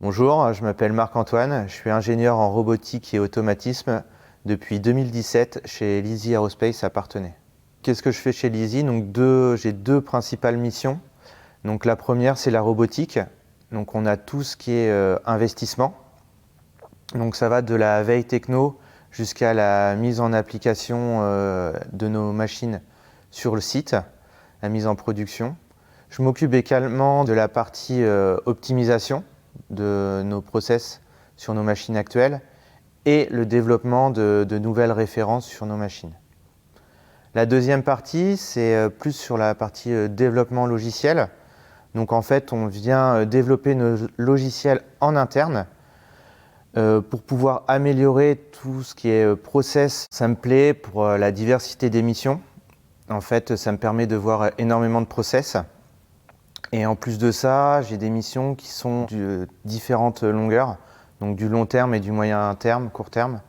Bonjour, je m'appelle Marc-Antoine, je suis ingénieur en robotique et automatisme depuis 2017 chez Leasy Aerospace à Parthenay. Qu'est-ce que je fais chez Leasy? J'ai deux principales missions. La première, c'est la robotique. On a tout ce qui est investissement. Ça va de la veille techno jusqu'à la mise en application de nos machines sur le site, la mise en production. Je m'occupe également de la partie optimisation de nos process sur nos machines actuelles et le développement de nouvelles références sur nos machines. La deuxième partie, c'est plus sur la partie développement logiciel. En fait, on vient développer nos logiciels en interne pour pouvoir améliorer tout ce qui est process. Ça me plaît pour la diversité des missions. En fait, ça me permet de voir énormément de process. Et en plus de ça, j'ai des missions qui sont de différentes longueurs, donc du long terme et du moyen terme, court terme.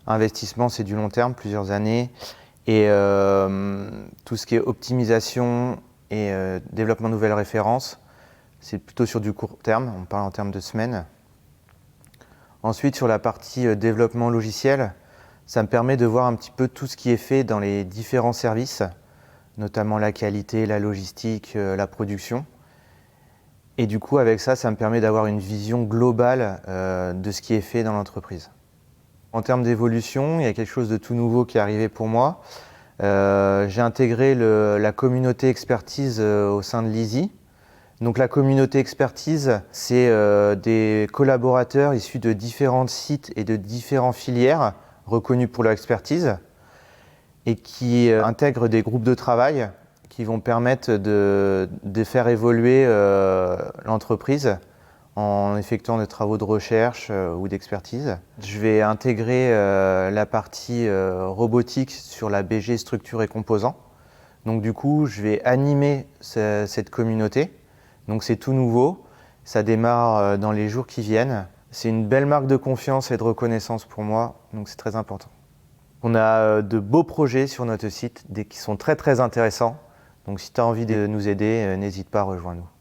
Investissement, c'est du long terme, plusieurs années. Et tout ce qui est optimisation et développement de nouvelles références, c'est plutôt sur du court terme, on parle en termes de semaines. Ensuite, sur la partie développement logiciel, ça me permet de voir un petit peu tout ce qui est fait dans les différents services, notamment la qualité, la logistique, la production. Et du coup, avec ça, ça me permet d'avoir une vision globale de ce qui est fait dans l'entreprise. En termes d'évolution, il y a quelque chose de tout nouveau qui est arrivé pour moi. J'ai intégré la communauté expertise au sein de Leasy. La communauté expertise, c'est des collaborateurs issus de différents sites et de différentes filières reconnus pour leur expertise et qui intègrent des groupes de travail qui vont permettre de faire évoluer l'entreprise en effectuant des travaux de recherche ou d'expertise. Je vais intégrer la partie robotique sur la BG structure et composants. Du coup, je vais animer cette communauté. C'est tout nouveau, ça démarre dans les jours qui viennent. C'est une belle marque de confiance et de reconnaissance pour moi, donc c'est très important. On a de beaux projets sur notre site qui sont très intéressants. Donc si tu as envie de nous aider, n'hésite pas à rejoindre nous.